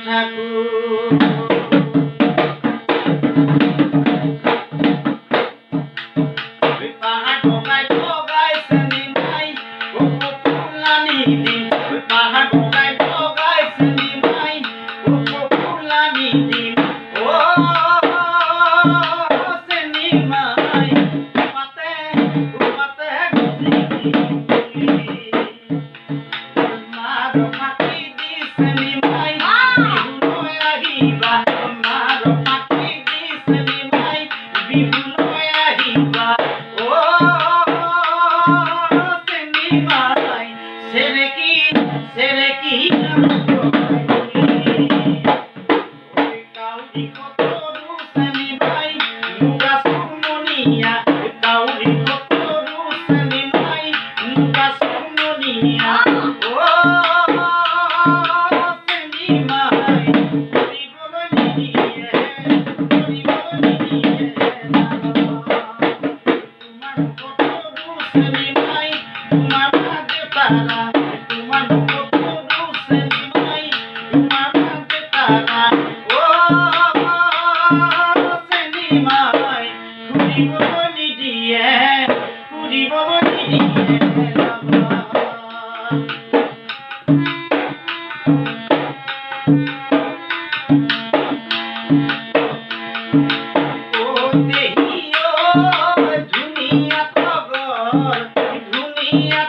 ঠাকুর পাহাড় ঢোকায় ঢোকায় শ্রেণী নাই ফুলানি দিন পাহাড় ঢোকায় ঢোকায় শ্রেণী নাই ফুলানি দিন ও শ্রেণী নাই ঘুমাতে ঘুমাতে মার ফাঁকি দি শ্রেণী নাই বিহু আহিবা মার ফাঁকি দি শ্রেণী নাই বিহু আহিবা সেরে কি কাউরি কত রুসনি ভাই মুগা সুমনিয়া কাউরি কত রুসনি ভাই মুগা সুমনিয়া ও সেনি মাই করি বলো নিয়ে তোমার কত রুসনি ভাই তোমার হাতে পারা তোমার কত রুসনি ভাই তোমার হাতে পারা ও সেনি মাই করি বলো নিয়ে করি বলো নিয়ে ও দেহিও দুনিয়া খবর দুনিয়া